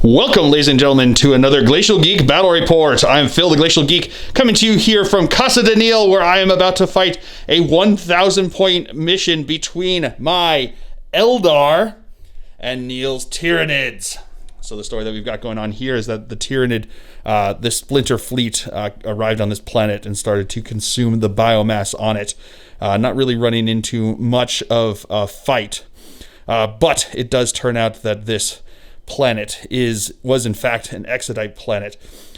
Welcome, ladies and gentlemen, to another Glacial Geek Battle Report. I'm Phil, the Glacial Geek, coming to you here from Casa de Neil, where I am about to fight a 1,000-point mission between my Eldar and Neil's Tyranids. So the story that we've got going on here is that the Tyranid, the splinter fleet, arrived on this planet and started to consume the biomass on it, not really running into much of a fight. But it does turn out that this planet was in fact an exodite planet,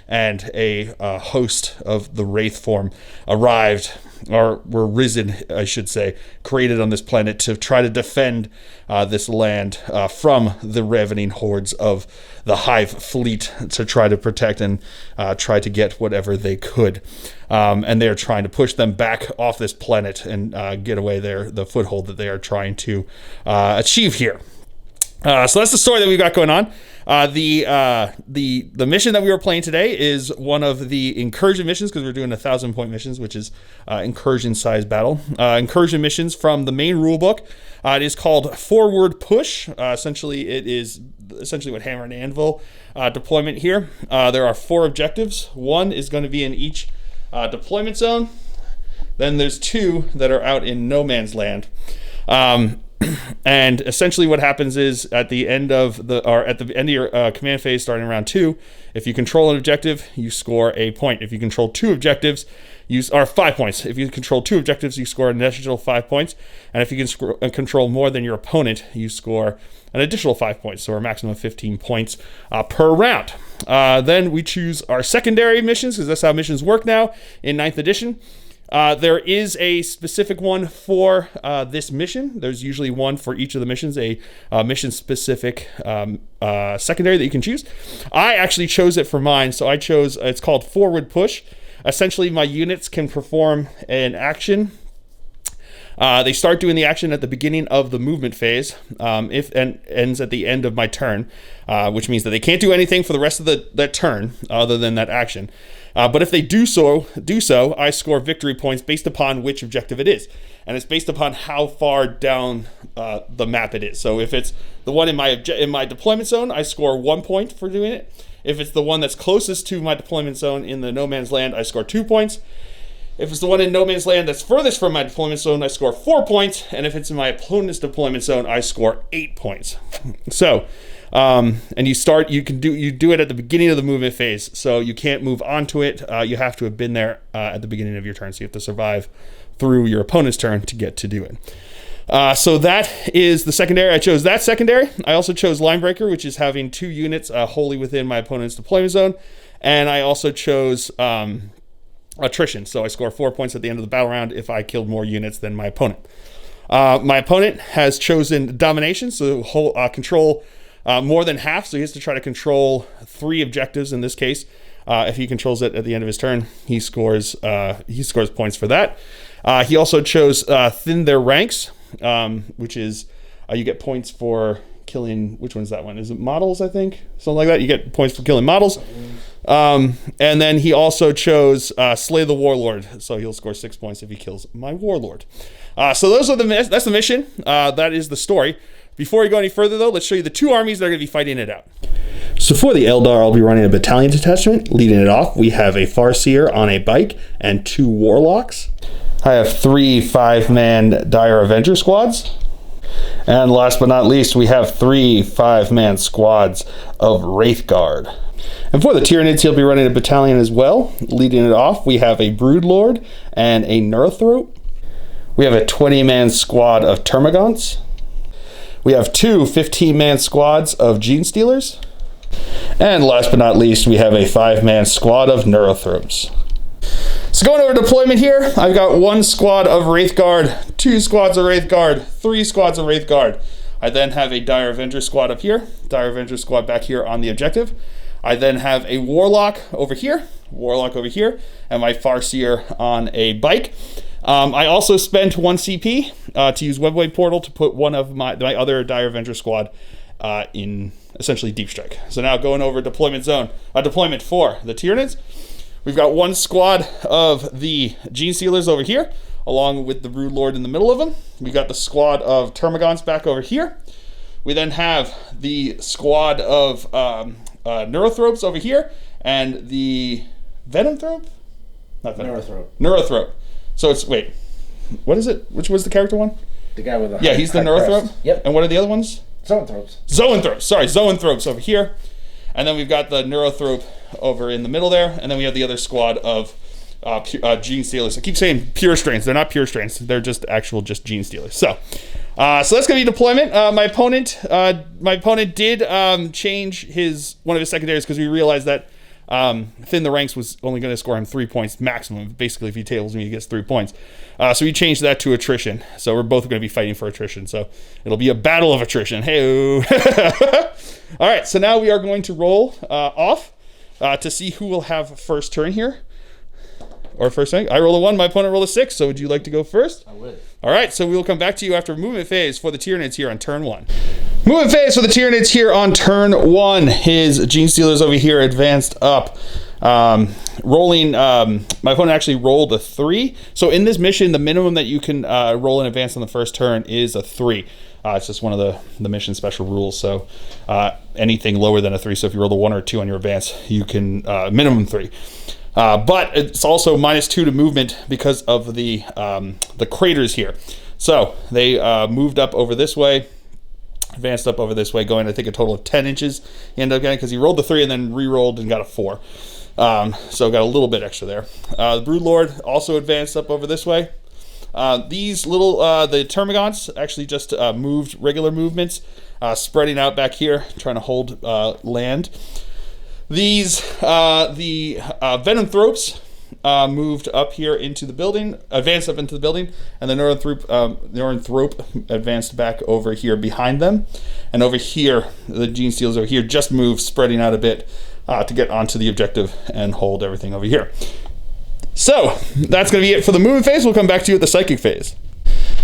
and a host of the wraith form arrived, or were risen, I should say, created on this planet to try to defend this land from the ravening hordes of the Hive fleet, to try to protect and try to get whatever they could. And they're trying to push them back off this planet and get away the foothold that they are trying to achieve here. So that's the story that we've got going on. The mission that we were playing today is one of the incursion missions, because we're doing 1,000-point missions, which is incursion-sized battle. Incursion missions from the main rulebook. It is called Forward Push. Essentially, it is what Hammer and Anvil deployment here. There are 4 objectives. 1 is going to be in each deployment zone. Then there's 2 that are out in no man's land. And essentially what happens is at the end of your command phase, starting round 2, if you control an objective, you score a point. If you control 2 objectives, are 5 points. If you control 2 objectives, you score an additional 5 points. And if you can control more than your opponent, you score an additional 5 points. So a maximum of 15 points per round. Then we choose our secondary missions, because that's how missions work now in 9th edition. There is a specific one for this mission. There's usually one for each of the missions, a mission-specific secondary that you can choose. I actually chose it for mine, so I chose, it's called Forward Push. Essentially, my units can perform an action. They start doing the action at the beginning of the movement phase, and ends at the end of my turn, which means that they can't do anything for the rest of that turn other than that action. But if they do so, I score victory points based upon which objective it is. And it's based upon how far down the map it is. So if it's the one in my deployment zone, I score 1 point for doing it. If it's the one that's closest to my deployment zone in the no man's land, I score 2 points. If it's the one in no man's land that's furthest from my deployment zone, I score 4 points. And if it's in my opponent's deployment zone, I score 8 points. So, and you do it at the beginning of the movement phase. So you can't move onto it. You have to have been there at the beginning of your turn. So you have to survive through your opponent's turn to get to do it. So that is the secondary. I chose that secondary. I also chose Linebreaker, which is having 2 units wholly within my opponent's deployment zone. And I also chose attrition. So I score 4 points at the end of the battle round if I killed more units than my opponent. My opponent has chosen domination, so control more than half. So he has to try to control 3 objectives in this case. If he controls it at the end of his turn, he scores points for that. He also chose thin their ranks, which is you get points for killing. Which one's that one? Is it models? I think something like that. You get points for killing models. And then he also chose slay the warlord, so he'll score 6 points if he kills my warlord. So that's the mission. That is the story. Before we go any further, though, let's show you the 2 armies that are going to be fighting it out. So for the Eldar, I'll be running a battalion detachment. Leading it off, we have a Farseer on a bike and 2 warlocks. I have 3 5-man Dire Avenger squads. And last but not least, we have 3 5-man squads of Wraith Guard. And for the Tyranids, he'll be running a battalion as well. Leading it off, we have a Broodlord and a Neurothroat. We have a 20-man squad of Termagants. We have 2 15-man squads of Gene Stealers. And last but not least, we have a 5-man squad of Neurothroats. So going over deployment here, I've got 1 squad of Wraith Guard, 2 squads of Wraith Guard, 3 squads of Wraith Guard. I then have a Dire Avenger squad up here, Dire Avenger squad back here on the objective. I then have a Warlock over here, and my Farseer on a bike. I also spent 1 CP to use Webway Portal to put one of my other Dire Avenger squad in essentially Deep Strike. So now going over deployment for the Tyranids. We've got 1 squad of the Gene Stealers over here, along with the Broodlord in the middle of them. We've got the squad of Termagants back over here. We then have the squad of Neurothropes over here, and the Venomthrope? Not Venomthrope. Neurothrope. So it's, wait, what is it? Which was the character one? The guy with the Yeah, he's the Neurothrope? Yep. And what are the other ones? Zoanthropes. Zoanthropes, sorry, Zoanthropes over here. And then we've got the Neurothrope over in the middle there, and then we have the other squad of gene stealers. I keep saying pure strains. They're not pure strains. They're just gene stealers. So that's going to be deployment. My opponent did change one of his secondaries because we realized that Thin the Ranks was only going to score him 3 points maximum. Basically, if he tables me, he gets 3 points. So he changed that to attrition. So we're both going to be fighting for attrition. So it'll be a battle of attrition. Hey-o. All right, so now we are going to roll off to see who will have first turn here. Or first thing. I roll a 1, my opponent rolled a 6. So would you like to go first? I would. All right, so we will come back to you after movement phase for the Tyranids here on turn 1. Movement phase for the Tyranids here on turn 1. His Gene Stealers over here advanced up. Rolling, my opponent actually rolled a 3. So in this mission, the minimum that you can roll in advance on the first turn is a 3. It's just one of the mission special rules. So anything lower than a 3. So if you roll a 1 or 2 on your advance, you can minimum 3. But it's also -2 to movement because of the craters here. So they moved up over this way, advanced up over this way, going I think a total of 10 inches. He ended up getting because he rolled the 3 and then re-rolled and got a 4. So got a little bit extra there. The Broodlord also advanced up over this way. These little the Termagants actually just moved regular movements, spreading out back here, trying to hold land. These, the Venomthropes moved up here into the building, advanced up into the building, and the Neurothrope advanced back over here behind them. And over here, the Gene Stealers over here just moved, spreading out a bit to get onto the objective and hold everything over here. So, that's going to be it for the movement phase. We'll come back to you at the psychic phase.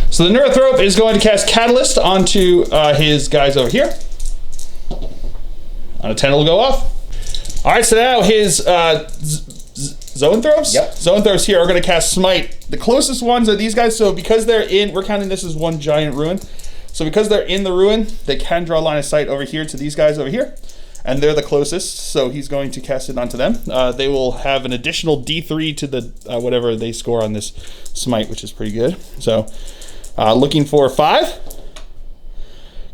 So the Neurothrope is going to cast Catalyst onto his guys over here. On a 10, it'll go off. All right, so now his Zoanthropes? Yep. Zoanthropes here are going to cast Smite. The closest ones are these guys, so because they're in, we're counting this as one giant ruin. So because they're in the ruin, they can draw a line of sight over here to these guys over here. And they're the closest, so he's going to cast it onto them. They will have an additional D3 to the whatever they score on this Smite, which is pretty good. So looking for 5.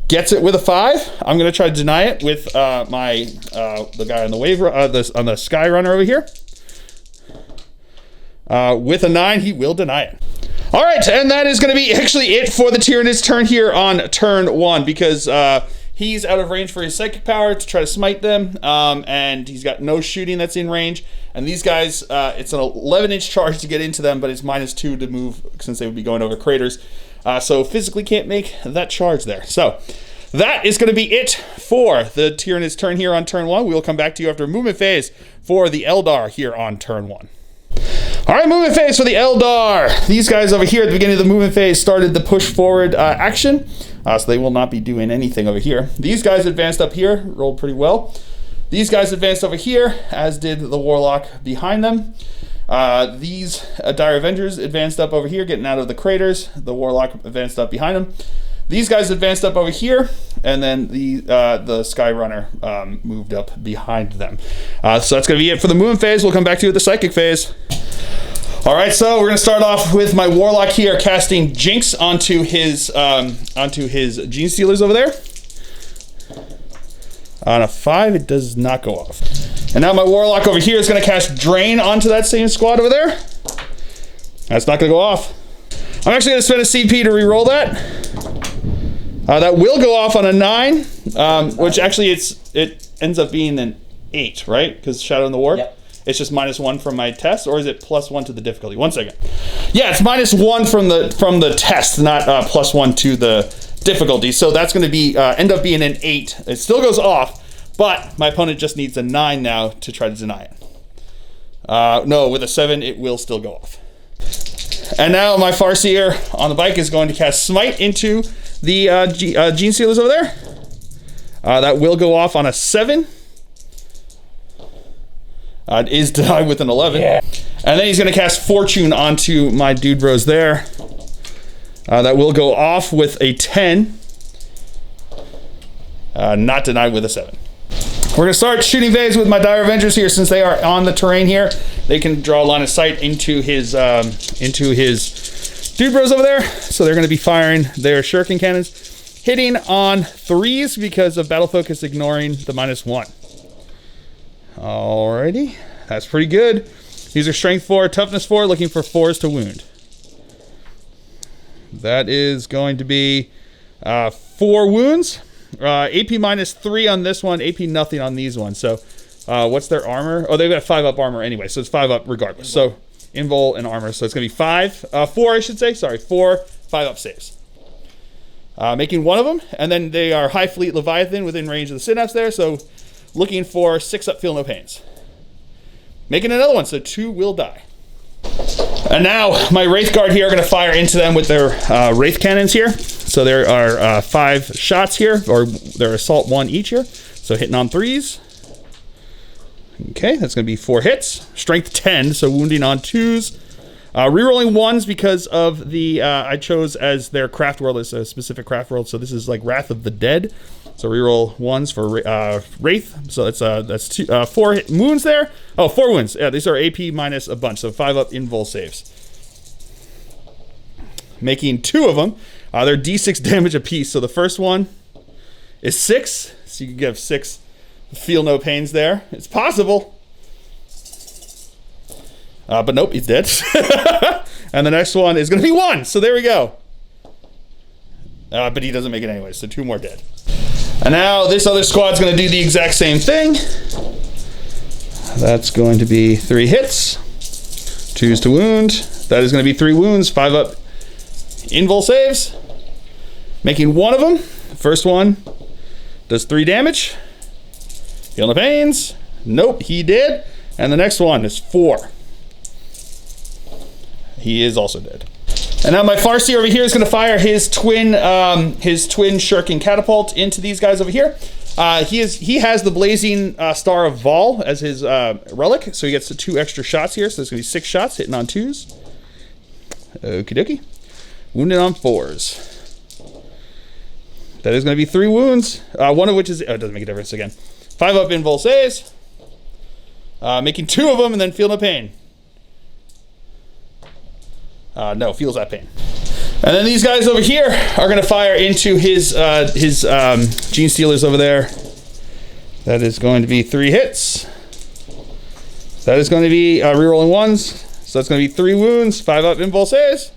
Gets it with a 5. I'm going to try to deny it with the guy on the wave on the Sky Runner over here. With a 9, he will deny it. All right, and that is going to be actually it for the Tyranids turn here on turn 1 because he's out of range for his psychic power to try to smite them, and he's got no shooting that's in range. And these guys, it's an 11-inch charge to get into them, but it's -2 to move since they would be going over craters. So physically can't make that charge there. So that is going to be it for the Tyranids turn here on turn 1. We will come back to you after movement phase for the Eldar here on turn 1. All right, movement phase for the Eldar. These guys over here at the beginning of the movement phase started the push forward action. So they will not be doing anything over here. These guys advanced up here, rolled pretty well. These guys advanced over here, as did the Warlock behind them. These Dire Avengers advanced up over here, getting out of the craters. The Warlock advanced up behind them. These guys advanced up over here, and then the Sky Runner moved up behind them. So that's going to be it for the movement phase. We'll come back to you at the psychic phase. All right, so we're going to start off with my Warlock here, casting Jinx onto his Gene Stealers over there. On a 5, it does not go off. And now my Warlock over here is going to cast Drain onto that same squad over there. That's not going to go off. I'm actually going to spend a CP to re-roll that. That will go off on a 9, which actually it ends up being an 8, right? Because Shadow in the Warp. Yep. It's just -1 from my test, or is it +1 to the difficulty? 1 second. Yeah, it's -1 from the test, not +1 to the difficulty. So that's going to be end up being an 8. It still goes off, but my opponent just needs a 9 now to try to deny it. No, with a 7, it will still go off. And now my Farseer on the bike is going to cast Smite into the Gene Stealers over there. That will go off on a 7. It is denied with an 11. Yeah. And then he's going to cast Fortune onto my dude bros there. That will go off with a 10. Not denied with a 7. We're gonna start shooting phase with my Dire Avengers here. Since they are on the terrain here, they can draw a line of sight into his dude bros over there. So they're gonna be firing their shuriken cannons, hitting on 3s because of battle focus ignoring the -1. Alrighty, that's pretty good. These are strength 4, toughness 4, looking for 4s to wound. That is going to be 4 wounds. AP -3 on this one, AP nothing on these ones. So what's their armor? Oh, they've got 5 up armor anyway, so it's 5 up regardless. So invul and armor, so it's gonna be 4 I should say, sorry, 4 5 up saves. Making one of them, and then they are High Fleet Leviathan within range of the synapse there, so looking for 6 up, feel no pains. Making another one, so 2 will die. And now my Wraith Guard here are going to fire into them with their Wraith Cannons here. So there are 5 shots here, or they're assault 1 each here. So hitting on 3s. Okay, that's going to be 4 hits. Strength 10, so wounding on 2s. Rerolling 1s because of the, I chose as their craft world as a specific craft world. So this is like Wrath of the Dead. So reroll 1s for Wraith. So that's 4 wounds there. Oh, 4 wounds. Yeah, these are AP minus a bunch. So 5 up invul saves. Making 2 of them. They're D6 damage apiece. So the first one is 6. So you can give 6 feel no pains there. It's possible. But nope, he's dead. And the next one is going to be 1. So there we go. But he doesn't make it anyway. So 2 more dead. And now this other squad's going to do the exact same thing. That's going to be 3 hits, 2s to wound. That is going to be 3 wounds, 5 up invul saves. Making 1 of them. The first one does 3 damage. Feel no pains. Nope, he did. And the next one is 4. He is also dead. And now my Farseer over here is going to fire his twin shuriken catapult into these guys over here. He has the blazing star of Vol as his relic, so he gets the 2 extra shots here. So there's going to be 6 shots hitting on 2s. Okie dokie. Wounded on 4s. That is going to be 3 wounds. One of which is it doesn't make a difference again. 5 up invul saves. Making 2 of them and then feel no pain. No, feels that pain. And then these guys over here are going to fire into his Gene Stealers over there. That is going to be 3 hits. That is going to be rerolling 1s. So that's going to be 3 wounds, 5 up invul saves.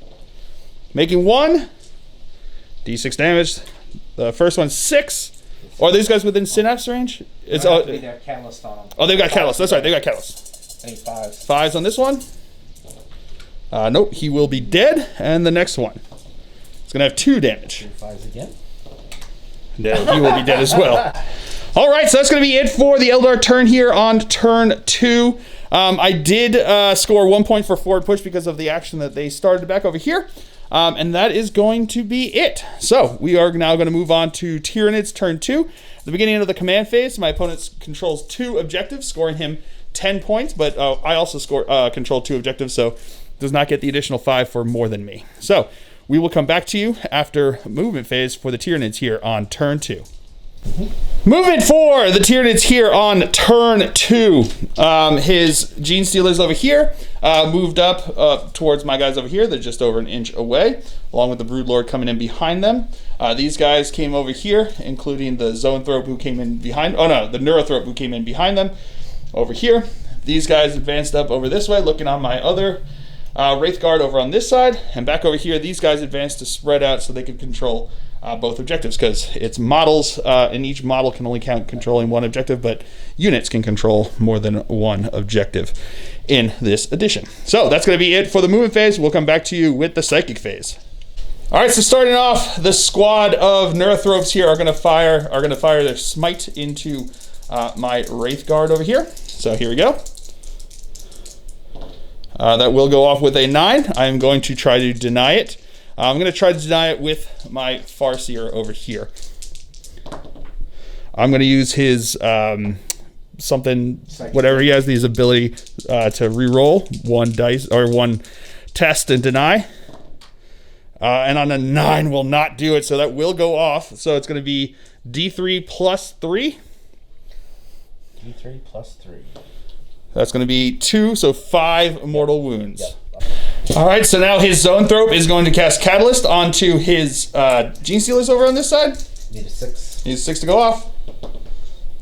Making 1. D6 damage. The first one's 6. Or are these guys within synapse range? It's they're catalyst on them. Oh, they've got catalyst. That's right, they've got catalyst. I need 5s. 5s on this one. Nope, he will be dead. And the next one, it's going to have 2 damage. 5s again. No, he will be dead as well. All right, so that's going to be it for the Eldar turn here on turn 2. I did score 1 point for forward push because of the action that they started back over here. And that is going to be it. So we are now going to move on to Tyranids turn 2. At the beginning of the command phase, my opponent controls 2 objectives, scoring him 10 points. But I also control 2 objectives, so does not get the additional 5 for more than me. So we will come back to you after movement phase for the Tyranids here on turn 2. Movement for the Tyranids here on turn 2. His Gene Stealers over here moved up towards my guys over here. They're just over an inch away, along with the Broodlord coming in behind them. These guys came over here, including the Zoanthrope who came in behind. Oh no, the Neurothrope who came in behind them over here. These guys advanced up over this way, looking on my other Wraith Guard over on this side, and back over here these guys advanced to spread out so they could control both objectives, because it's models and each model can only count controlling 1 objective, but units can control more than 1 objective in this edition. So that's going to be it for the movement phase. We'll come back to you with the psychic phase. All right, so starting off, the squad of Neurothropes here are going to fire their smite into my Wraith Guard over here. So here we go. That will go off with a 9. I'm going to try to deny it. I'm going to try to deny it with my Farseer over here. I'm going to use his something, whatever he has, his ability to re-roll 1 dice or 1 test and deny. And on a 9 will not do it, so that will go off. So it's going to be D3 plus 3. D3 plus 3. That's going to be 2, so 5 mortal wounds. Yep. All right, so now his Zoanthrope is going to cast Catalyst onto his Gene Stealers over on this side. Need a 6. Needs 6 to go off.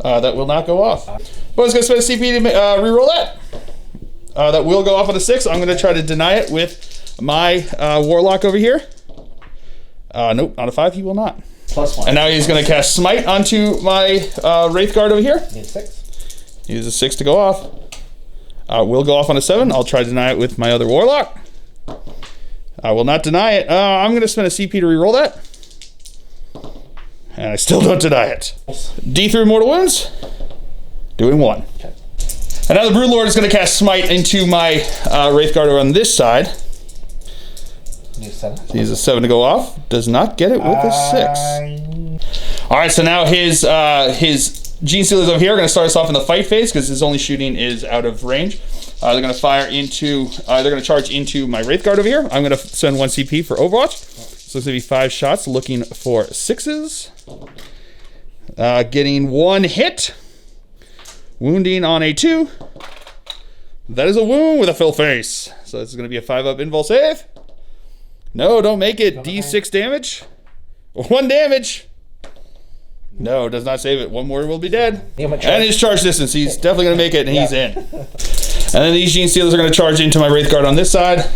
That will not go off. But I was going to spend a CP to reroll that. That will go off on a 6. I'm going to try to deny it with my Warlock over here. Nope, on a 5 he will not. +1. And now he's going to cast Smite onto my Wraith Guard over here. Need a 6. He uses a 6 to go off. Will go off on a 7. I'll try to deny it with my other Warlock. I will not deny it. I'm going to spend a CP to reroll that. And I still don't deny it. D3 mortal wounds. Doing 1. Okay. And now the Broodlord is going to cast Smite into my Wraith Guard on this side. Need a 7. He uses a 7 to go off. Does not get it with a 6. All right, so now his Gene Stealers over here are going to start us off in the fight phase because his only shooting is out of range. They're going to fire into, they're going to charge into my Wraith Guard over here. I'm going to send 1 CP for Overwatch. So it's going to be 5 shots looking for 6s. Getting 1 hit. Wounding on a 2. That is a wound with a full face. So this is going to be a 5-up invul save. No, don't make it. D6 damage. 1 damage. No, does not save it. 1 more will be dead. And his charge distance. He's definitely going to make it, and he's in. And then these Gene Stealers are going to charge into my Wraith Guard on this side.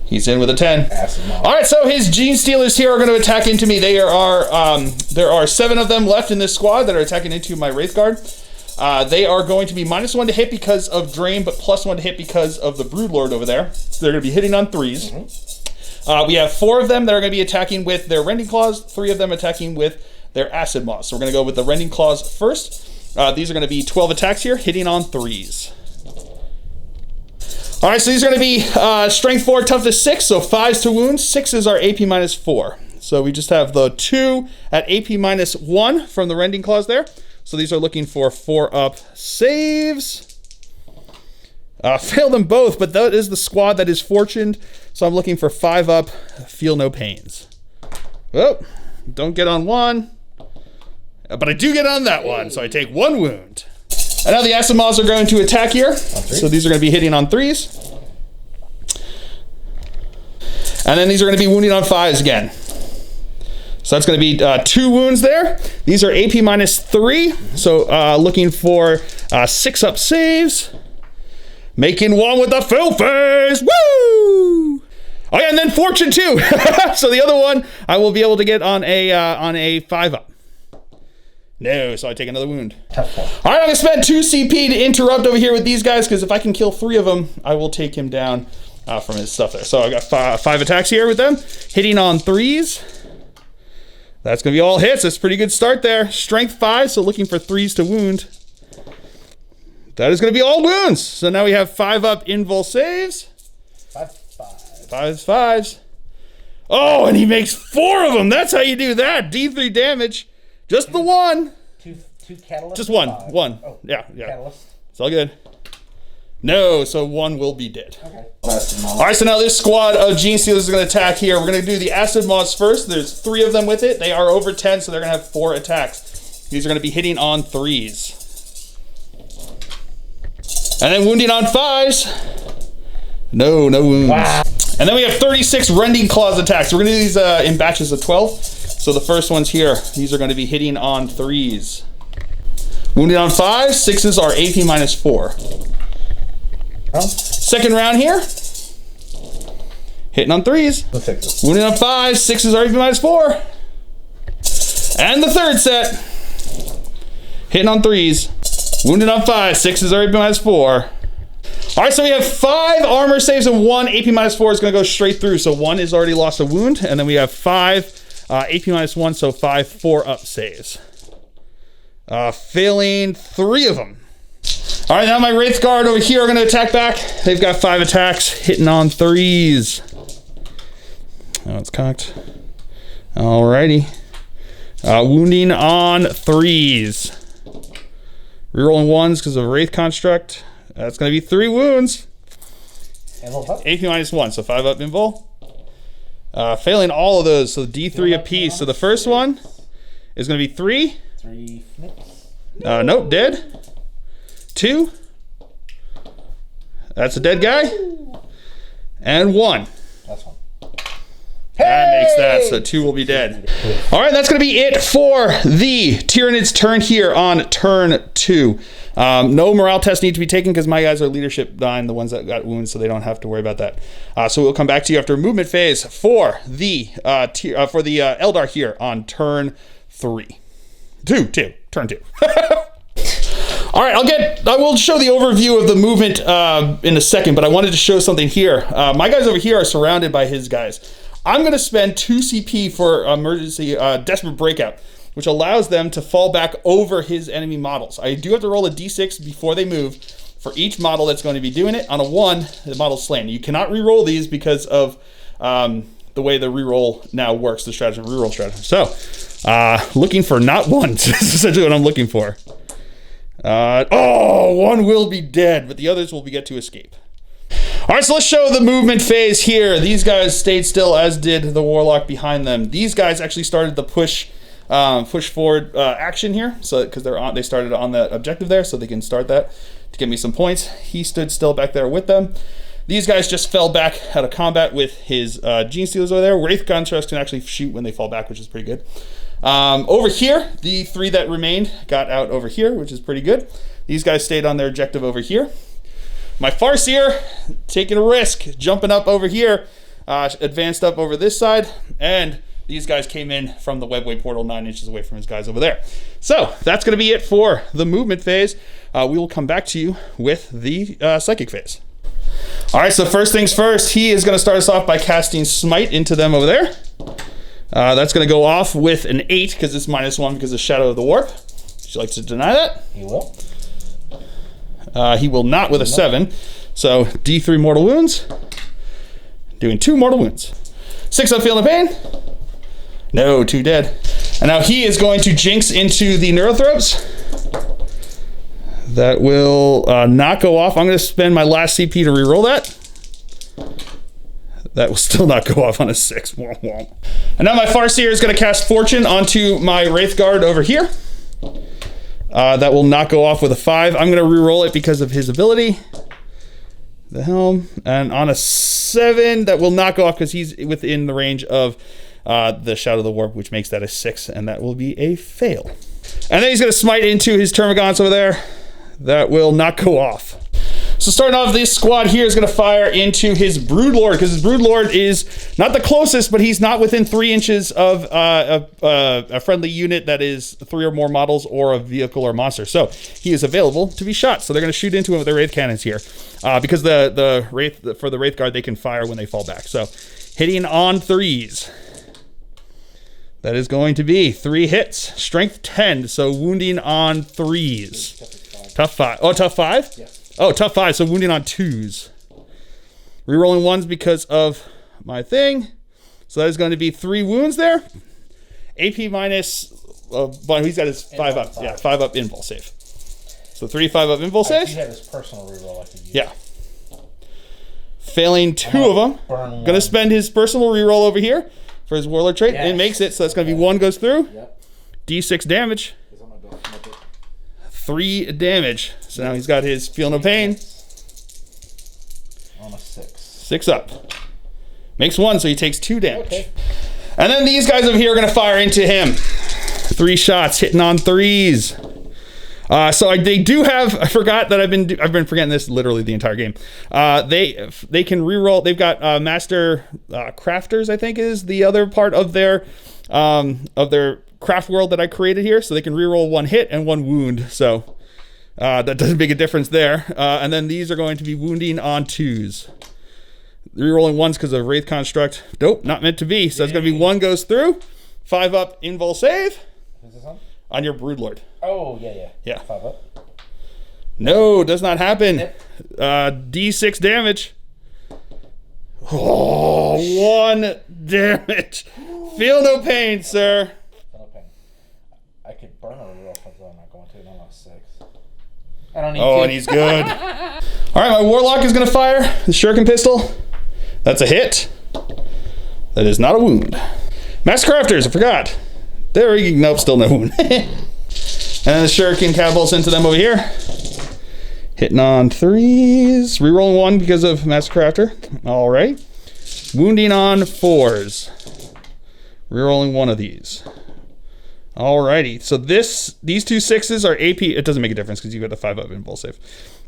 He's in with a 10. All right, so his Gene Stealers here are going to attack into me. There are 7 of them left in this squad that are attacking into my Wraith Guard. They are going to be -1 to hit because of Drain, but +1 to hit because of the Broodlord over there. So they're going to be hitting on 3s. We have 4 of them that are going to be attacking with their Rending Claws, 3 of them attacking with their Acid Maws. So we're going to go with the Rending Claws first. These are going to be 12 attacks here, hitting on 3s. All right, so these are going to be Strength 4, Toughness 6, so 5s to wounds. 6s are AP -4. So we just have the 2 at AP -1 from the Rending Claws there. So these are looking for 4-up saves. Fail them both, but that is the squad that is fortuned. So I'm looking for 5-up, feel no pains. Oh, don't get on 1. But I do get on that one, so I take 1 wound. And now the Acid Maws are going to attack here. So these are going to be hitting on 3s. And then these are going to be wounding on 5s again. So that's going to be 2 wounds there. These are AP -3. So looking for 6-up saves. Making 1 with the fill phase. Woo! Oh yeah, and then fortune too. So the other one I will be able to get on a 5-up. No, so I take another wound. Tough one. All right, I'm gonna spend 2 CP to interrupt over here with these guys because if I can kill 3 of them, I will take him down from his stuff there. So I got 5 attacks here with them, hitting on 3s. That's gonna be all hits. That's a pretty good start there. Strength 5, so looking for 3s to wound. That is gonna be all wounds. So now we have 5-up invul saves. 5s. Oh, and he makes 4 of them. That's how you do that. D3 damage. Just the 1. Two catalysts? Just 1. 5. 1. Oh, Yeah. catalyst. It's all good. No, so 1 will be dead. Okay. All right, so now this squad of Gene Stealers is going to attack here. We're going to do the Acid Maws first. There's 3 of them with it. They are over 10, so they're going to have 4 attacks. These are going to be hitting on 3s. And then wounding on 5s. No wounds. Wow. And then we have 36 Rending Claws attacks. We're going to do these in batches of 12. So the first ones here, these are going to be hitting on 3s. Wounding on 5s, 6s are AP -4. Oh. Second round here, hitting on 3s. The 6s. Wounding on 5s, 6s are AP -4. And the third set, hitting on 3s. Wounded on 5, 6s are AP -4. All right, so we have 5 armor saves and 1 AP -4 is going to go straight through. So 1 is already lost a wound, and then we have 5 AP -1, so 5 4-up saves. Failing 3 of them. All right, now my Wraith Guard over here are going to attack back. They've got 5 attacks, hitting on 3s. Oh, it's cocked. All righty. Wounding on 3s. Rerolling 1s because of Wraith Construct. That's going to be 3 wounds. AP -1, so 5-up invul. Failing all of those, so D3 apiece. So the first one is going to be 3. 3 flips. Nope, dead. 2. That's a dead guy. And 1. That's one. That makes that, so 2 will be dead. All right, that's going to be it for the Tyranids turn here on turn 2. No morale tests need to be taken because my guys are leadership 9, the ones that got wounds, so they don't have to worry about that. So we'll come back to you after movement phase for the Eldar here on turn 3. Turn 2. All right, I will show the overview of the movement in a second, but I wanted to show something here. My guys over here are surrounded by his guys. I'm going to spend 2 CP for emergency desperate breakout, which allows them to fall back over his enemy models. I do have to roll a d6 before they move for each model that's going to be doing it. On a 1, the model's slain. You cannot re-roll these because of the way the re-roll now works, the strategy, re-roll strategy. So, looking for not ones is essentially what I'm looking for. 1 will be dead, but the others will get to escape. All right, so let's show the movement phase here. These guys stayed still, as did the warlock behind them. These guys actually started the push forward action here, so because they started on that objective there, so they can start that to get me some points. He stood still back there with them. These guys just fell back out of combat with his gene stealers over there. Wraith Guntrust can actually shoot when they fall back, which is pretty good. Over here, the 3 that remained got out over here, which is pretty good. These guys stayed on their objective over here. My Farseer, taking a risk, jumping up over here, advanced up over this side, and these guys came in from the webway portal 9 inches away from his guys over there. So that's going to be it for the movement phase. We will come back to you with the psychic phase. All right, so first things first, he is going to start us off by casting Smite into them over there. That's going to go off with an 8 because it's -1 because of Shadow of the Warp. Would you like to deny that? He will. He will not with a 7. So D3 mortal wounds. Doing 2 mortal wounds. 6 up feeling the pain. No, 2 dead. And now he is going to jinx into the Neurothropes. That will not go off. I'm going to spend my last CP to reroll that. That will still not go off on a 6. And now my Farseer is going to cast Fortune onto my Wraith Guard over here. That will not go off with a 5. I'm going to re-roll it because of his ability. The Helm. And on a 7, that will not go off because he's within the range of the Shadow of the Warp, which makes that a 6, and that will be a fail. And then he's going to smite into his Termagants over there. That will not go off. So starting off, this squad here is going to fire into his Broodlord, because his Broodlord is not the closest, but he's not within 3 inches of a friendly unit that is 3 or more models or a vehicle or monster. So he is available to be shot. So they're going to shoot into him with their Wraith Cannons here. Because the Wraith, for the Wraith Guard, they can fire when they fall back. So hitting on 3s. That is going to be 3 hits. Strength 10, so wounding on 3s. Tough 5. Oh, tough 5? Yeah. Oh, tough 5, so wounding on 2s. Rerolling 1s because of my thing. So that is going to be 3 wounds there. AP minus, but he's got his 5 up. Yeah, 5 up invul save. So 3 5 up invul saves. He had his personal reroll I could use. Yeah. Failing 2 of them. Going to spend his personal reroll over here for his Warlord trait. Yes. It makes it, so that's going to be 1 goes through. Yep. D6 damage. 3 damage. So now he's got his feel no pain. On a 6. 6 up. Makes 1, so he takes 2 damage. Okay. And then these guys over here are going to fire into him. 3 shots, hitting on 3s. So they do have. I forgot that I've been forgetting this literally the entire game. They can reroll. They've got master crafters. I think is the other part of their craft world that I created here. So they can reroll 1 hit and 1 wound. So that doesn't make a difference there. And then these are going to be wounding on 2s. Rerolling 1s because of Wraith Construct. Nope, not meant to be. So it's going to be 1 goes through. 5 up invul save. Is this on? On your Broodlord. Oh, yeah. Yeah. 5 up. No, does not happen. Yep. D6 damage. Oh, 1 damage. Feel no pain, sir. Feel no pain. I could burn a reroll, but I'm not going to. And I'm on 6. I don't need to. Oh, and he's good. All right, my Warlock is going to fire the Shuriken Pistol. That's a hit. That is not a wound. Master Crafters, I forgot. There we go. Nope, still no wound. And then the Shuriken catapults into them over here. Hitting on 3s. Rerolling 1 because of Mastercrafter. All right. Wounding on 4s. Rerolling 1 of these. Alrighty. So these 2 6s are AP. It doesn't make a difference because you got the 5-up invul save.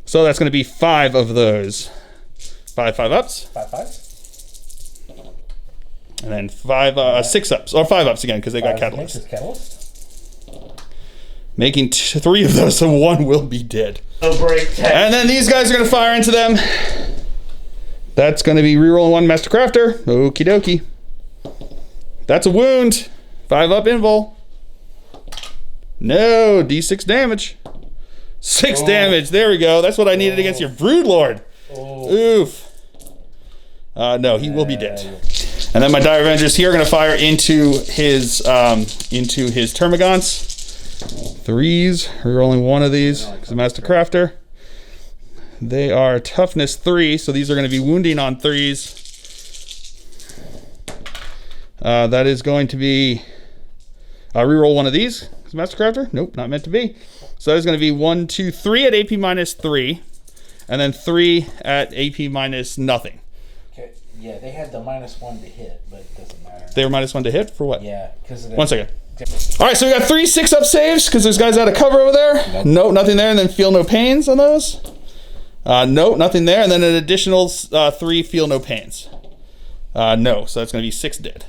So that's going to be 5 of those. 5 5-ups. 5 5s. And then 5 6-ups. Or 5-ups again because they got catalyst. Making 3 of those, so 1 will be dead. Oh, break 10. And then these guys are going to fire into them. That's going to be rerolling 1 Mastercrafter. Okie dokie. That's a wound. 5-up invul. No, D6 damage. 6 damage. There we go. That's what I needed against your Broodlord. Oof. No, he will be dead. And then my Dire Avengers here are going to fire into his Termagants. 3s. Rerolling 1 of these because of Mastercrafter. They are toughness 3, so these are going to be wounding on 3s. That is going to be reroll 1 of these. Mastercrafter? Nope, not meant to be. So that is going to be 1, 2, 3 at AP minus 3, and then 3 at AP minus nothing. Okay. Yeah, they had the -1 to hit, but it doesn't matter. They were -1 to hit for what? Yeah, because 1 second. All right, so we got 3 6-up saves because there's guys out of cover over there. Nope, nothing there, and then feel no pains on those. Nope, nothing there, and then an additional 3 feel no pains. No, so that's going to be 6 dead.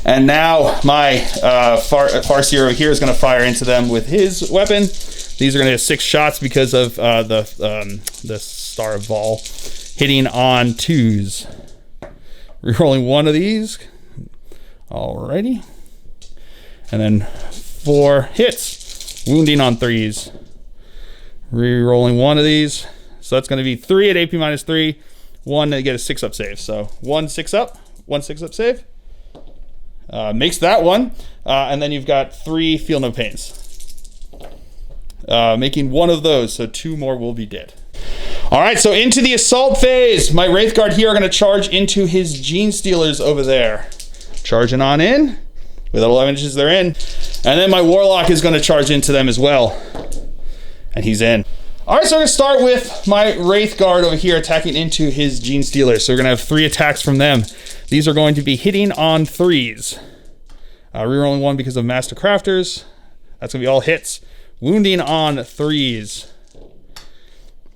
And now my Farseer over here is going to fire into them with his weapon. These are going to hit 6 shots because of the Star of Vol hitting on 2s. Rerolling 1 of these. Alrighty. And then 4 hits. Wounding on 3s. Rerolling 1 of these. So that's going to be 3 at AP minus 3. 1 to get a 6-up save. So 1 6-up. 1 6-up save. Makes that one. And then you've got 3 feel no pains. Making 1 of those. So 2 more will be dead. Alright, so into the assault phase. My Wraith Guard here are going to charge into his Gene Stealers over there. Charging on in. With 11 inches they're in. And then my Warlock is going to charge into them as well. And he's in. Alright, so we're going to start with my Wraith Guard over here attacking into his Gene Stealers. So we're going to have 3 attacks from them. These are going to be hitting on 3s. Rerolling 1 because of Mastercrafters. That's going to be all hits. Wounding on 3s.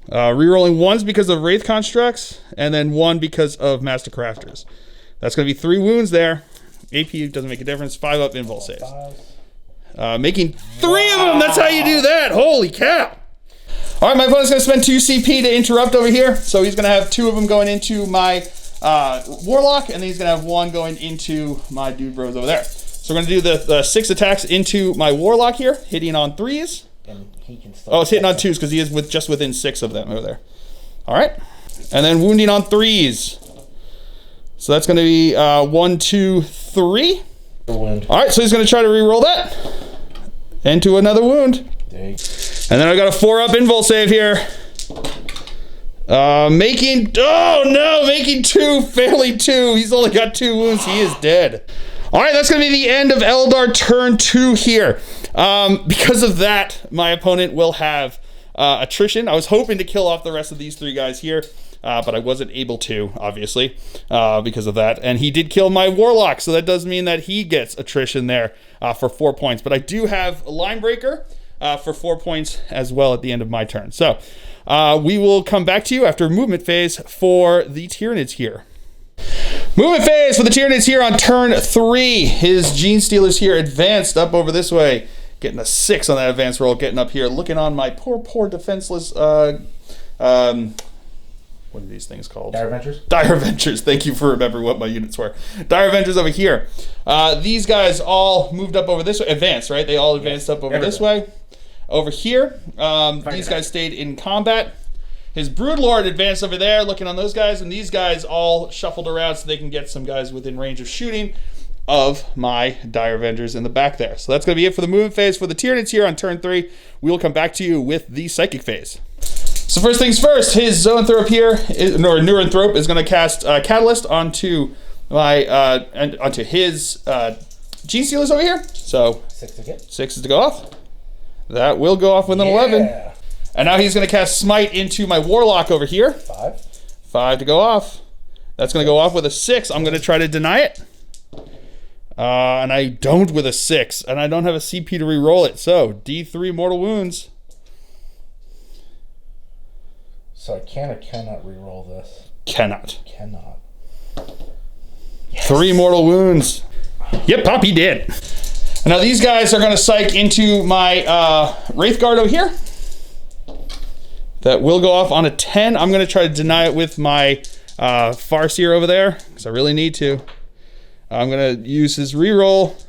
Rerolling 1s because of Wraith Constructs. And then 1 because of Mastercrafters. That's going to be 3 wounds there. AP doesn't make a difference. 5-up invul saves. Making 3 of them. That's how you do that. Holy cow. Alright, my opponent's going to spend 2 CP to interrupt over here. So he's going to have 2 of them going into my Warlock. And then he's going to have 1 going into my Dude Bros over there. So we're going to do the 6 attacks into my Warlock here. Hitting on 3s. And he can still it's hitting on 2s because he is just within 6 of them over there. Alright. And then wounding on 3s. So that's going to be 1, 2, 3. Alright, so he's going to try to re-roll that. Into another wound. And then I got a 4-up invul save here. Making 2, failing 2. He's only got 2 wounds. He is dead. Alright, that's going to be the end of Eldar turn 2 here. Because of that, my opponent will have attrition. I was hoping to kill off the rest of these 3 guys here. But I wasn't able to, obviously, because of that. And he did kill my Warlock, so that does mean that he gets attrition there for 4 points. But I do have a Line Breaker for 4 points as well at the end of my turn. So we will come back to you after movement phase for the Tyranids here. Movement phase for the Tyranids here on turn 3. His Gene Stealers here advanced up over this way. Getting a 6 on that advance roll, getting up here, looking on my poor defenseless... what are these things called? Dire Avengers? Dire Avengers. Thank you for remembering what my units were. Dire Avengers over here. These guys all moved up over this way. Advanced, right? They all advanced up over this way. Over here, these guys stayed in combat. His Broodlord advanced over there, looking on those guys. And these guys all shuffled around so they can get some guys within range of shooting of my Dire Avengers in the back there. So that's going to be it for the movement phase for the Tyranids here on turn 3. We will come back to you with the Psychic phase. So first things first, his Zoanthrope here, or Neuranthrope, is going to cast Catalyst onto my onto his Gene Stealers over here. So 6 to get. 6 is to go off. That will go off with an 11. And now he's going to cast Smite into my Warlock over here. 5. 5 to go off. That's going to go off with a 6. I'm going to try to deny it. And I don't with a 6. And I don't have a CP to re-roll it. So, D3 mortal wounds. So I can or cannot re-roll this? Cannot. Cannot. Yes. 3 mortal wounds. Yep, Poppy did. And now these guys are going to psych into my Wraith Guard over here. That will go off on a 10. I'm going to try to deny it with my Farseer over there, because I really need to. I'm going to use his reroll.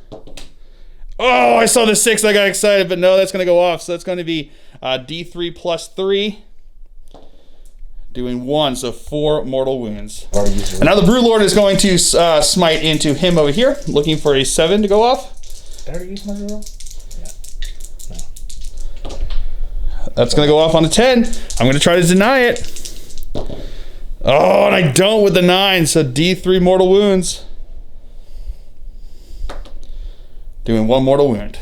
Oh, I saw the 6. I got excited, but no, that's going to go off. So that's going to be D3 plus 3. Doing 1, so 4 mortal wounds. And now the Broodlord is going to smite into him over here, looking for a 7 to go off. Did I already use my reroll? Yeah. No. That's going to go off on a 10. I'm going to try to deny it. Oh, and I don't with the 9, so D3 mortal wounds. Doing 1 mortal wound.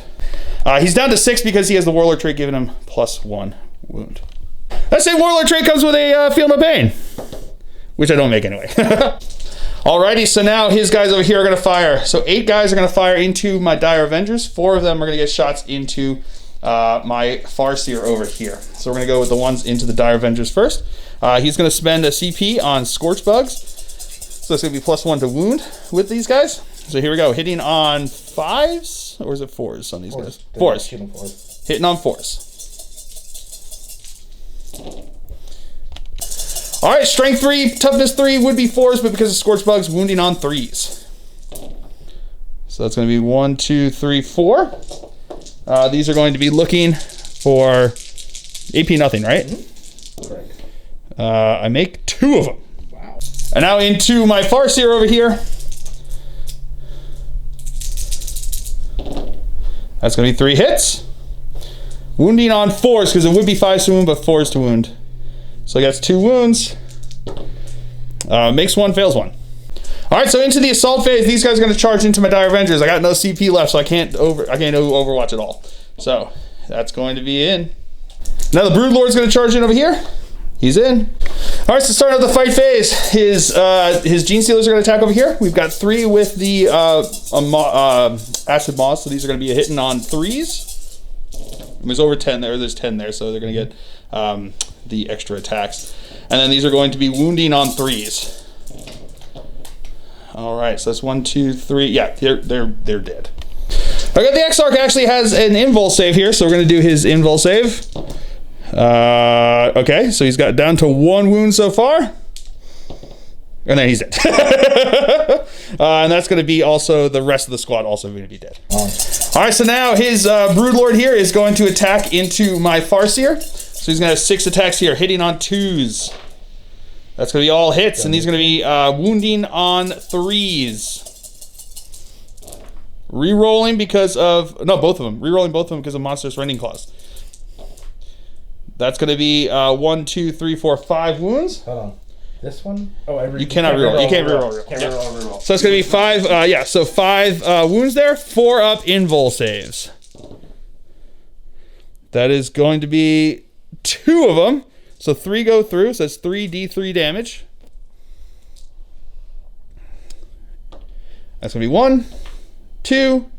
He's down to 6 because he has the Warlord trait giving him +1 wound. That same Warlord trait comes with a Feel No Pain, which I don't make anyway. Alrighty, so now his guys over here are going to fire. So 8 guys are going to fire into my Dire Avengers. 4 of them are going to get shots into my Farseer over here. So we're going to go with the ones into the Dire Avengers first. He's going to spend a CP on Scorch Bugs. So it's going to be +1 to wound with these guys. So here we go, hitting on 5s, or is it 4s on these guys? 4s. Hitting on 4s. All right, strength 3, toughness 3 would be 4s, but because of Scorch Bugs, wounding on 3s. So that's going to be 1, 2, 3, 4. These are going to be looking for AP nothing, right? Correct. I make 2 of them. Wow. And now into my Farseer over here. That's going to be 3 hits. Wounding on 4s, because it would be 5s to wound, but 4s to wound. So he gets 2 wounds. Makes 1, fails 1. Alright, so into the assault phase, these guys are going to charge into my Dire Avengers. I got no CP left, so I can't Overwatch at all. So, that's going to be in. Now the Broodlord's going to charge in over here. He's in. Alright, so starting out the fight phase, his Gene Stealers are going to attack over here. We've got 3 with the Acid Maws, so these are going to be hitting on 3s. There's over 10 there, there's 10 there, so they're going to get the extra attacks. And then these are going to be wounding on 3s. Alright, so that's 1, 2, 3. Yeah, they're dead. Okay, the Exarch actually has an invul save here, so we're going to do his invul save. Okay, so he's got down to 1 wound so far. And then he's dead. And that's going to be also the rest of the squad also going to be dead. Alright, so now his Broodlord here is going to attack into my Farseer. So he's going to have 6 attacks here, hitting on 2s. That's going to be all hits, and he's going to be wounding on 3s. Rerolling because of... No, both of them. Rerolling both of them because of Monstrous Rending Claws. That's going to be 1, 2, 3, 4, 5 wounds. Hold on. This one? Oh, you cannot reroll. You can't reroll. Can't reroll. So it's going to be 5... yeah, so 5 wounds there. 4 up invul saves. That is going to be 2 of them. So 3 go through, so that's 3d3 damage. That's going to be 1, 2,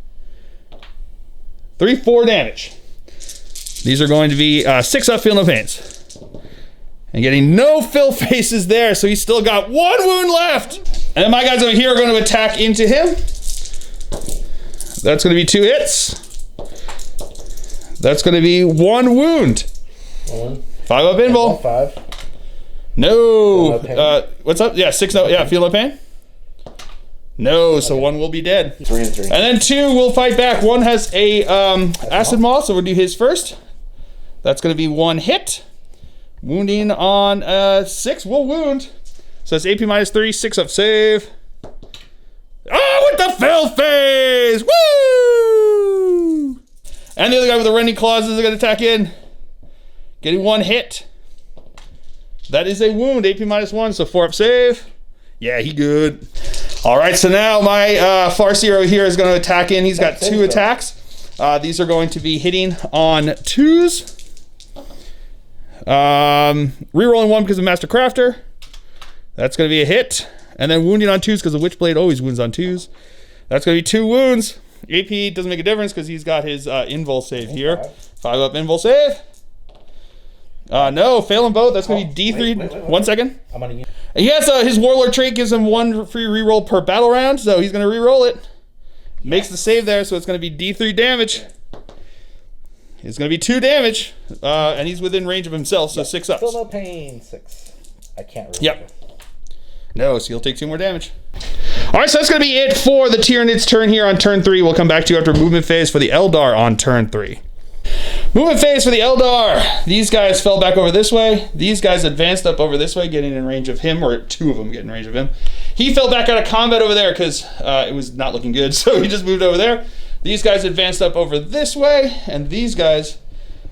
3, 4 damage. These are going to be 6 up, Feel No Pains. And getting no fill faces there, so he's still got 1 wound left. And then my guys over here are going to attack into him. That's going to be 2 hits. That's going to be 1 wound. 5 up invul. 5. No. What's up? Yeah, 6 no. Yeah, Feel No Pain. No, so 1 will be dead. 3 and 3. And then 2 will fight back. 1 has a Acid Maw, so we'll do his first. That's going to be 1 hit. Wounding on 6 will wound. So it's AP -3, 6 up save. Oh, with the fill phase! Woo! And the other guy with the Rending Claws is going to attack in. Getting 1 hit. That is a wound, AP -1, so 4 up save. Yeah, he good. All right, so now my Farseer over here is going to attack in. He's got 2 attacks. These are going to be hitting on 2s. Rerolling 1 because of Master Crafter. That's going to be a hit. And then wounding on 2s because the Witchblade always wounds on 2s. That's going to be 2 wounds. AP doesn't make a difference because he's got his invul save here. 5 up invul save. No, failing both. That's going to be D3. Wait. 1 second. I'm gonna use. He has his Warlord trait gives him 1 free reroll per battle round, so he's going to reroll it. Makes the save there, so it's going to be D3 damage. It's going to be 2 damage, and he's within range of himself, so 6 ups. Still no pain. 6. I can't reroll. Yep. No, so you'll take 2 more damage. All right, so that's going to be it for the Tyranids turn here on turn 3. We'll come back to you after movement phase for the Eldar on turn 3. Movement phase for the Eldar. These guys fell back over this way. These guys advanced up over this way, getting in range of him, or 2 of them getting in range of him. He fell back out of combat over there because it was not looking good, so he just moved over there. These guys advanced up over this way, and these guys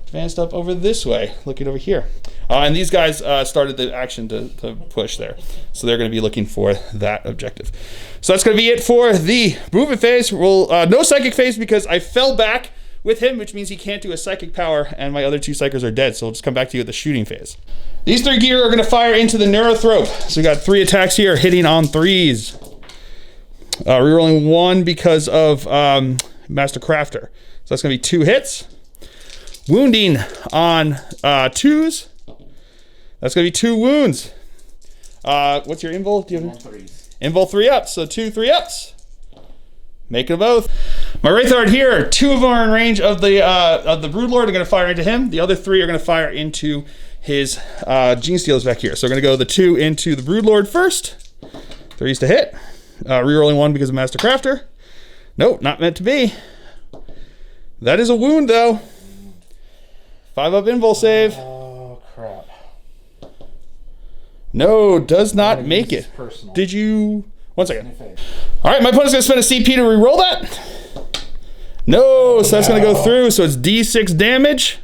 advanced up over this way, looking over here. And these guys started the action to push there. So they're going to be looking for that objective. So that's going to be it for the movement phase. We'll no psychic phase because I fell back with him, which means he can't do a psychic power, and my other 2 psychers are dead. So we'll just come back to you at the shooting phase. These 3 gear are going to fire into the Neurothrope. So we got 3 attacks here, hitting on 3s. Rerolling 1 because of Master Crafter. So that's going to be 2 hits. Wounding on 2s. That's going to be 2 wounds. What's your invul? Do you have 3s. Invul 3 ups, so 2 3 ups. Make it both. My Wraithard here, 2 of them are in range of the Broodlord. Are going to fire into him. The other 3 are going to fire into his Gene Stealers back here. So we're going to go the 2 into the Broodlord first. 3s to hit. Rerolling 1 because of Master Crafter. Nope, not meant to be. That is a wound though. 5 up invul save. Oh crap. No, does not make it. Personal. Did you? 1 second. All right, my opponent's going to spend a CP to reroll that. No, so that's going to go through. So it's D6 damage.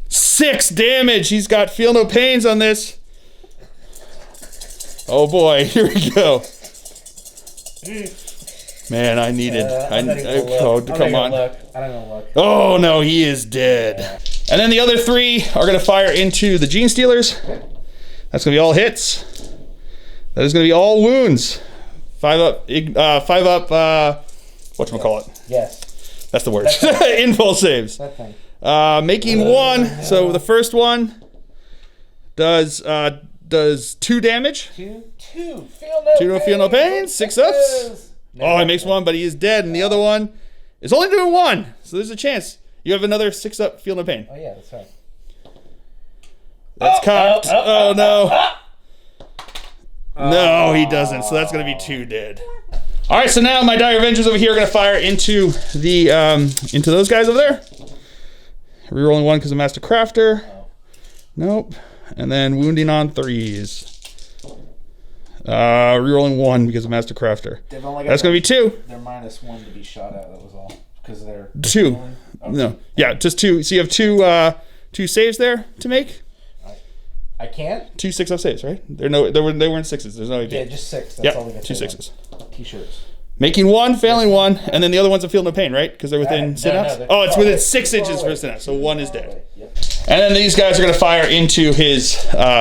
6 damage. He's got feel no pains on this. Oh boy, here we go. Man, I needed. Come on. Oh no, he is dead. And then the other 3 are going to fire into the Gene Stealers. That's going to be all hits. That is going to be all wounds. 5 up. Whatchamacallit? Yes. That's the word. Invul saves. That thing. Making 1. So the first one does 2 damage. 2. Feel no pain. 6 ups. Oh, he makes 1, but he is dead. And the other one is only doing 1. So there's a chance. You have another 6 up, feel no pain. Oh, yeah, that's right. That's cocked. Oh, no. No, he doesn't. So that's going to be 2 dead. All right, so now my Dire Avengers over here are going to fire into the into those guys over there. Rerolling 1 because of Master Crafter. Nope. And then wounding on 3s. Rerolling 1 because of Master Crafter. That's going to be 2. They're -1 to be shot at. That was all. Because they're 2. No, yeah, just 2. So you have 2 saves there to make. I can't. 2 6 up saves, right? They weren't 6s. There's no. Yeah, just 6. That's all we got. 2 6s. T-shirts. Making 1, failing 1, and then the other one's a feel no pain, right? Because they're within synapse. No, oh, it's within 6 inches for synapse, so 1 is dead. Yep. And then these guys are going to fire into his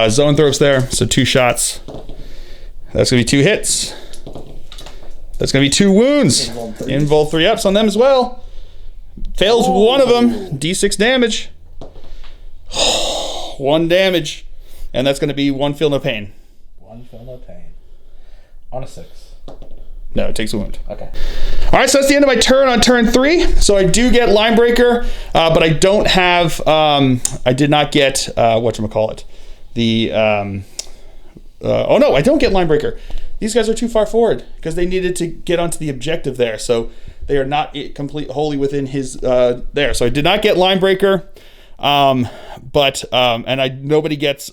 zone throws there, so 2 shots. That's going to be 2 hits. That's going to be 2 wounds. Invul 3 ups on them as well. Fails 1 of them. D6 damage. 1 damage. And that's going to be 1 feel no pain. 1 feel no pain. On a 6. No, it takes a wound. Okay. All right, so that's the end of my turn on turn 3. So I do get Line Breaker, but I don't have, I did not get, whatchamacallit, the, oh no, I don't get Line Breaker. These guys are too far forward because they needed to get onto the objective there. So they are not wholly within his, there. So I did not get Line Breaker, and nobody gets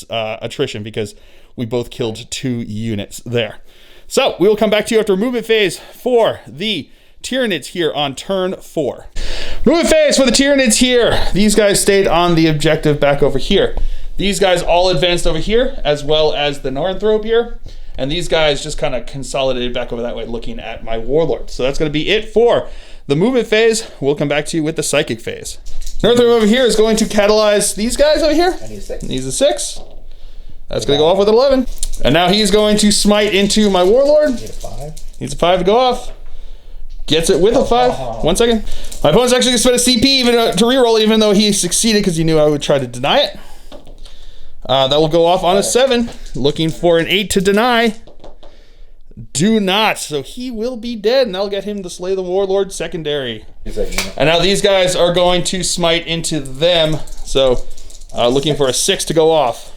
attrition because we both killed 2 units there. So we will come back to you after movement phase for the Tyranids here on turn 4. Movement phase for the Tyranids here. These guys stayed on the objective back over here. These guys all advanced over here, as well as the Nornthrope here. And these guys just kind of consolidated back over that way, looking at my Warlord. So that's going to be it for the movement phase. We'll come back to you with the Psychic phase. North room over here is going to catalyze these guys over here. I need a 6. Needs a 6. That's going to go off with an 11. And now he's going to smite into my warlord. Need a 5. Needs a 5 to go off. Gets it with a 5. 1 second. My opponent's actually going to spend a CP even to reroll, even though he succeeded because he knew I would try to deny it. That will go off on a 7. Looking for an 8 to deny. Do not. So he will be dead, and that'll get him to slay the warlord secondary. And now these guys are going to smite into them. So looking for a 6 to go off.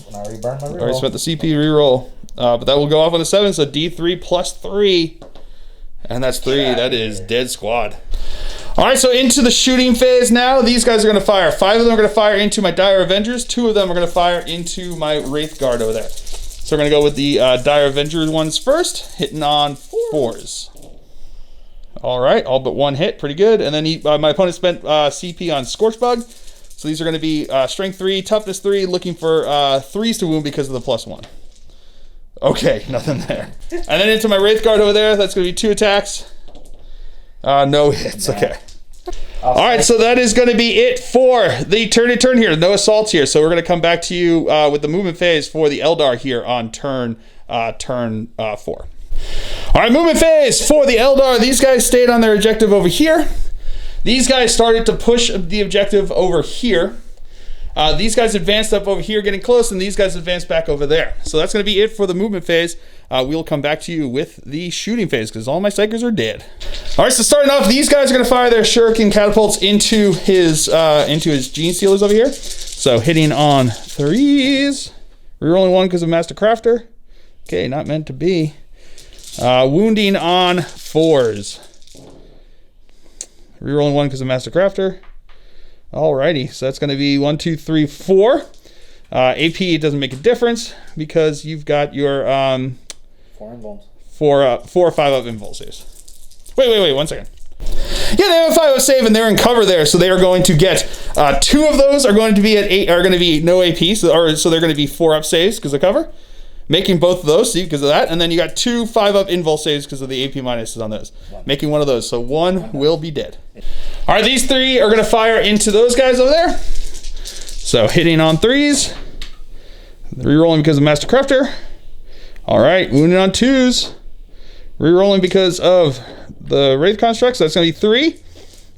And I already burned my reroll. Already spent the CP reroll. But that will go off on a 7, so D3 plus 3. And that's 3. That is dead squad. All right, so into the shooting phase now. These guys are going to fire. 5 of them are going to fire into my Dire Avengers. 2 of them are going to fire into my Wraith Guard over there. So we're going to go with the Dire Avengers ones first, hitting on 4s. All right, all but 1 hit. Pretty good. And then my opponent spent CP on Scorchbug. So these are going to be Strength 3, Toughness 3, looking for 3s to wound because of the +1. Okay, nothing there. And then into my Wraith Guard over there, that's going to be 2 attacks. No hits, okay. All right, so that is going to be it for the turn here. No assaults here, so we're going to come back to you with the movement phase for the Eldar here on turn 4. All right, movement phase for the Eldar. These guys stayed on their objective over here. These guys started to push the objective over here. These guys advanced up over here, getting close, and these guys advanced back over there. So that's going to be it for the movement phase. We'll come back to you with the shooting phase because all my psychers are dead. All right, so starting off, these guys are going to fire their shuriken catapults into his gene stealers over here. So hitting on 3s, rerolling 1 because of Master Crafter. Okay, not meant to be. Wounding on 4s, rerolling 1 because of Master Crafter. Alrighty, so that's going to be 1, 2, 3, 4. AP doesn't make a difference because you've got your 4 involves. 4 or 5 up involves. Wait, 1 second. Yeah, they have a 5 up save and they're in cover there, so they are going to get 2 of those are going to be at 8, are going to be no AP, so they're going to be 4 up saves because of cover, making both of those, see, because of that, and then you got 2 5 up invul saves because of the AP minuses on those, making 1 of those, so 1 will be dead. All right, these 3 are going to fire into those guys over there. So hitting on 3s, rerolling because of Master Crafter. All right, wounding on 2s, rerolling because of the Wraith Constructs. So that's going to be 3. 3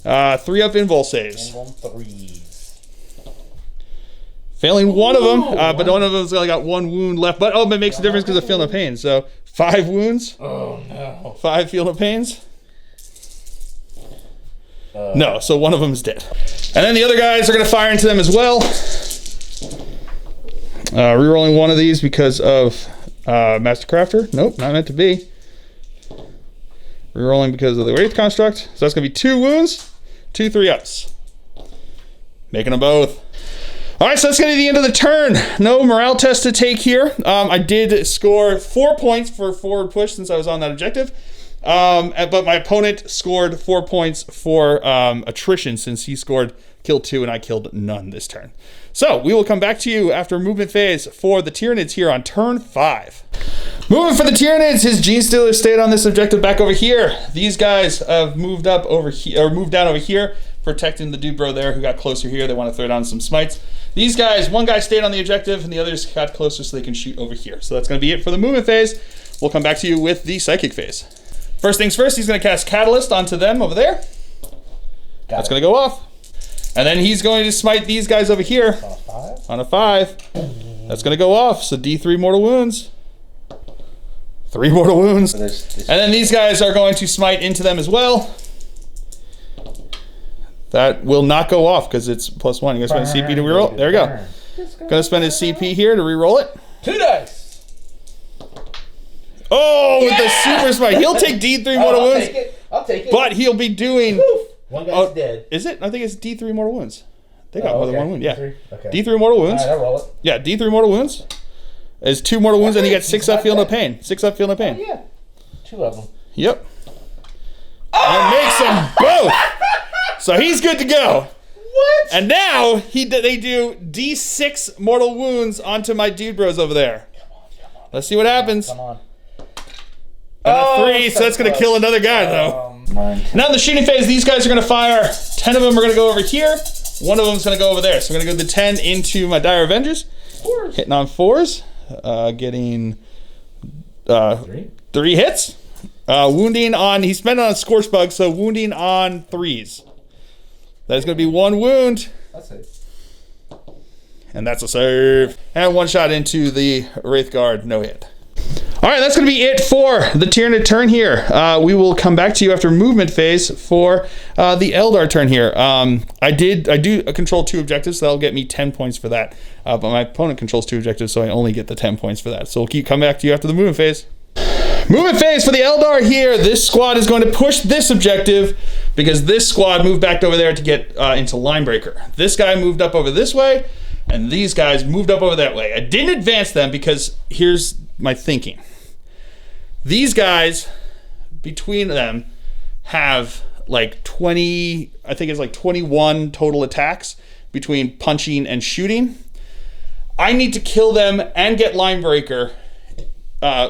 up invul saves. Invul 3s. Failing 1 of them, but one of them's only got 1 wound left. But it makes a difference because of feel no pain. So 5 wounds. Oh no. 5 feel no pains. No, so 1 of them is dead. And then the other guys are going to fire into them as well. Rerolling 1 of these because of Master Crafter. Nope, not meant to be. Rerolling because of the Wraith Construct. So that's going to be 2 wounds, 2 3-ups. Making them both. All right, so that's going to be the end of the turn. No morale test to take here. I did score 4 points for forward push since I was on that objective. But my opponent scored 4 points for attrition since he killed 2 and I killed none this turn. So we will come back to you after movement phase for the Tyranids here on turn 5. Moving for the Tyranids, his Gene Stealer stayed on this objective back over here. These guys have moved up over here, or moved down over here, protecting the dude bro there who got closer here. They want to throw down some smites. These guys, 1 guy stayed on the objective and the others got closer so they can shoot over here. So that's going to be it for the movement phase. We'll come back to you with the psychic phase. First things first, he's going to cast Catalyst onto them over there. That's going to go off. And then he's going to smite these guys over here. On a 5. That's going to go off. So D3 mortal wounds. 3 mortal wounds. And then these guys are going to smite into them as well. That will not go off because it's +1. You're going to spend a CP to reroll. There we go. Going to spend his CP here to reroll it. 2 dice. Oh, with the super smite. He'll take D3 mortal wounds. I'll take it. But he'll be doing... Woof. 1 guy's dead. Is it? I think it's D3 mortal wounds. They got more than 1 wound. Yeah. D3? Okay. D3 mortal wounds. All right, I'll roll it. Yeah, D3 mortal wounds. Is 2 mortal wounds and he gets 6 up feel no pain. 6 up feel no pain. Oh, yeah. 2 of them. Yep. And makes them both. So he's good to go. What? And now they do D6 mortal wounds onto my dude bros over there. Let's see what happens. Come on. And a 3, so that's going to kill another guy, though. Mine. Now in the shooting phase, these guys are going to fire. 10 of them are going to go over here. One of them is going to go over there. So I'm going to go the 10 into my Dire Avengers. Fours. Hitting on 4s. Getting 3 hits. Wounding on, he spent on Scorch Bug, so wounding on 3s. That is going to be 1 wound. That's it. And that's a save. And 1 shot into the Wraith Guard, no hit. All right, that's going to be it for the Tyranid turn here. We will come back to you after movement phase for the Eldar turn here. I do control 2 objectives, so that'll get me 10 points for that. But my opponent controls 2 objectives, so I only get the 10 points for that. So we'll keep coming back to you after the movement phase. Movement phase for the Eldar here. This squad is going to push this objective because this squad moved back over there to get into Linebreaker. This guy moved up over this way, and these guys moved up over that way. I didn't advance them because here's my thinking. These guys, between them, have like 20, I think it's like 21 total attacks between punching and shooting. I need to kill them and get Linebreaker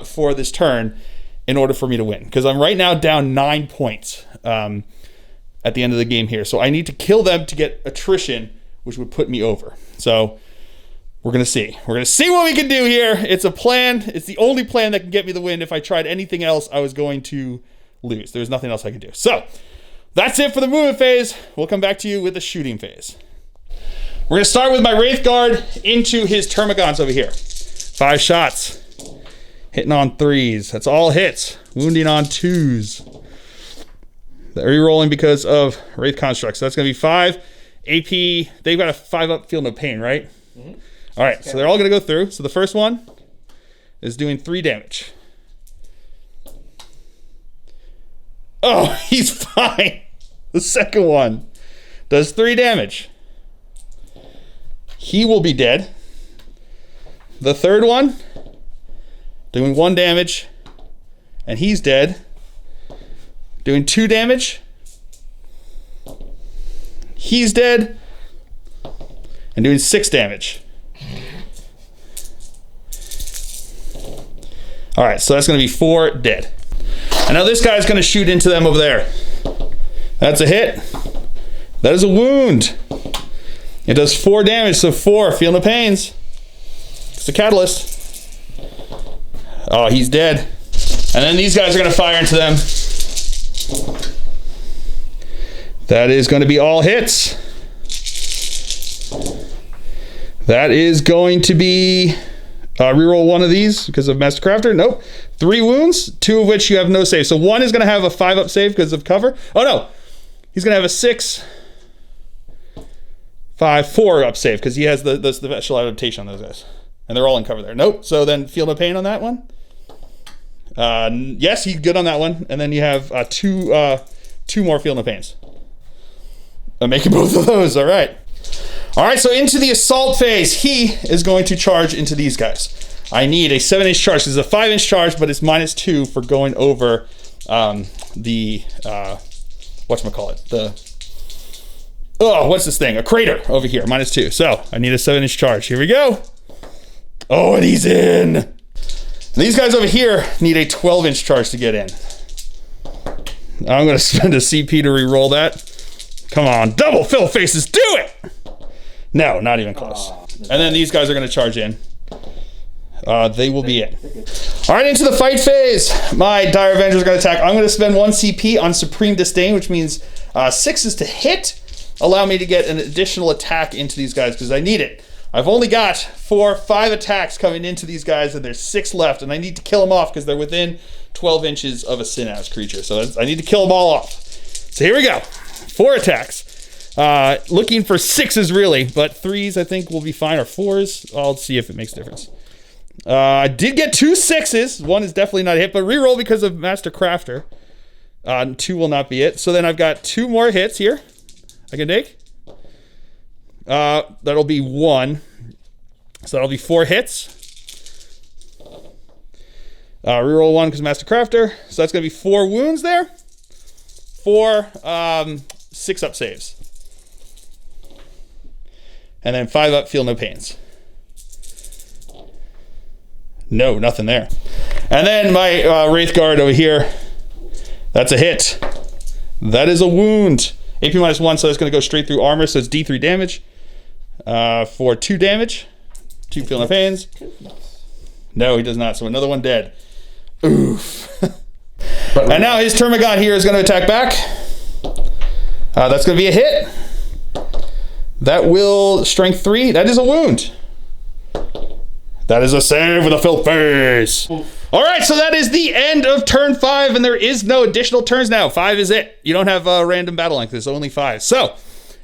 for this turn in order for me to win. Because I'm right now down 9 points at the end of the game here. So I need to kill them to get attrition, which would put me over. So we're going to see. We're going to see what we can do here. It's a plan. It's the only plan that can get me the win. If I tried anything else, I was going to lose. There's nothing else I can do. So that's it for the movement phase. We'll come back to you with the shooting phase. We're going to start with my Wraith Guard into his Termagants over here. 5 shots. Hitting on 3s. That's all hits. Wounding on 2s. Rerolling because of Wraith Constructs. So that's going to be 5. AP, they've got a 5-up feel no pain, right? Mm-hmm. All right, so they're all going to go through. So the first one is doing 3 damage. Oh, he's fine. The second one does 3 damage. He will be dead. The third one doing 1 damage, and he's dead. Doing 2 damage. He's dead. And doing 6 damage. All right, so that's going to be 4 dead. And now this guy's going to shoot into them over there. That's a hit. That is a wound. It does 4 damage, so 4. Feel no pains. It's a catalyst. Oh, he's dead. And then these guys are going to fire into them. That is going to be all hits. That is going to be... reroll 1 of these because of Master Crafter. Nope. 3 wounds, 2 of which you have no save. So 1 is going to have a 5-up save because of cover. Oh, no. He's going to have a 6, 5, 4-up save because he has the special adaptation on those guys. And they're all in cover there. Nope. So then feel no pain on that one. Yes, he's good on that one. And then you have 2 more feel no pains. I'm making both of those. All right. All right, so into the assault phase, he is going to charge into these guys. I need a 7-inch charge. This is a 5-inch charge, but it's -2 for going over the whatchamacallit? What's this thing? A crater over here, -2. So I need a 7-inch charge. Here we go. Oh, and he's in. And these guys over here need a 12-inch charge to get in. I'm going to spend a CP to re-roll that. Come on, double fill faces, do it! No, not even close. And then these guys are going to charge in. They will be in. All right, into the fight phase. My Dire Avengers are going to attack. I'm going to spend 1 CP on Supreme Disdain, which means 6s to hit. Allow me to get an additional attack into these guys because I need it. I've only got 5 attacks coming into these guys, and there's 6 left, and I need to kill them off because they're within 12 inches of a Synapse creature. So I need to kill them all off. So here we go. 4 attacks. Looking for 6s really, but 3s I think will be fine, or 4s. I'll see if it makes a difference. I did get 2 6s. 1 is definitely not a hit, but reroll because of Master Crafter. 2 will not be it. So then I've got 2 more hits here I can take. That'll be 1. So that'll be 4 hits. Reroll 1 because Master Crafter. So that's going to be 4 wounds there. 4 6-up saves. And then 5-up feel no pains. No, nothing there. And then my Wraith Guard over here. That's a hit. That is a wound. AP -1, so that's going to go straight through armor, so it's D3 damage. For 2 damage. 2 feeling of hands. No, he does not. So another one dead. Oof. And now his Termagant here is going to attack back. That's going to be a hit. That will strength 3. That is a wound. That is a save with a filth face. All right, so that is the end of turn 5, and there is no additional turns now. 5 is it. You don't have a random battle length. There's only 5. So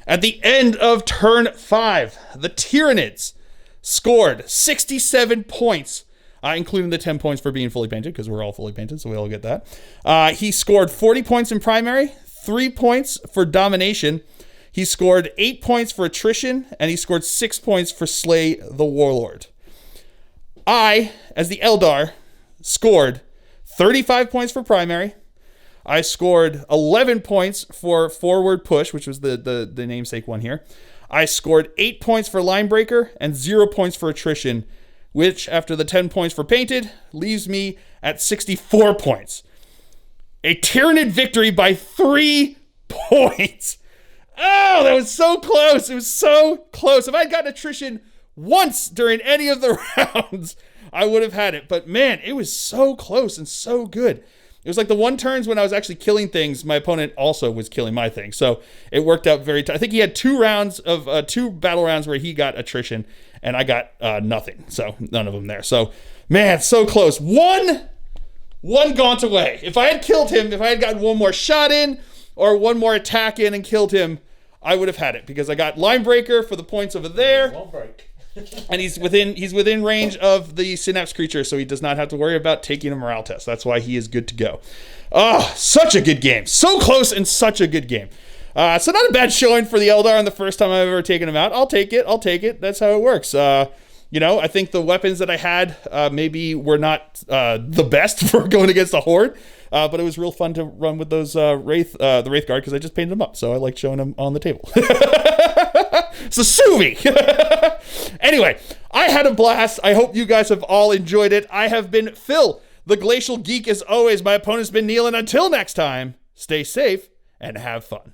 at the end of turn 5, the Tyranids scored 67 points, including the 10 points for being fully painted, because we're all fully painted, so we all get that. He scored 40 points in primary, 3 points for domination. He scored 8 points for attrition, and he scored 6 points for slay the warlord. I, as the Eldar, scored 35 points for primary. I scored 11 points for forward push, which was the namesake one here. I scored 8 points for line breaker and 0 points for attrition, which, after the 10 points for painted, leaves me at 64 points. A Tyranid victory by 3 points. Oh, that was so close. It was so close. If I'd gotten attrition once during any of the rounds, I would have had it. But man, it was so close and so good. It was like the one turns when I was actually killing things, my opponent also was killing my thing. So it worked out very I think he had 2 rounds of 2 battle rounds where he got attrition and I got nothing. So none of them there. So man, so close. One gaunt away. If I had killed him, if I had gotten one more shot in or one more attack in and killed him, I would have had it, because I got line breaker for the points over there. Won't break. And he's within range of the synapse creature, so he does not have to worry about taking a morale test. That's why he is good to go. Oh, such a good game. So close and such a good game. So not a bad showing for the Eldar on the first time I've ever taken him out. I'll take it. That's how it works. You know, I think the weapons that I had maybe were not the best for going against a horde, but it was real fun to run with those the Wraith Guard, because I just painted them up, so I like showing them on the table. So sue me. Anyway, I had a blast. I hope you guys have all enjoyed it. I have been Phil, the Glacial Geek, as always. My opponent's been Neil, and until next time, stay safe and have fun.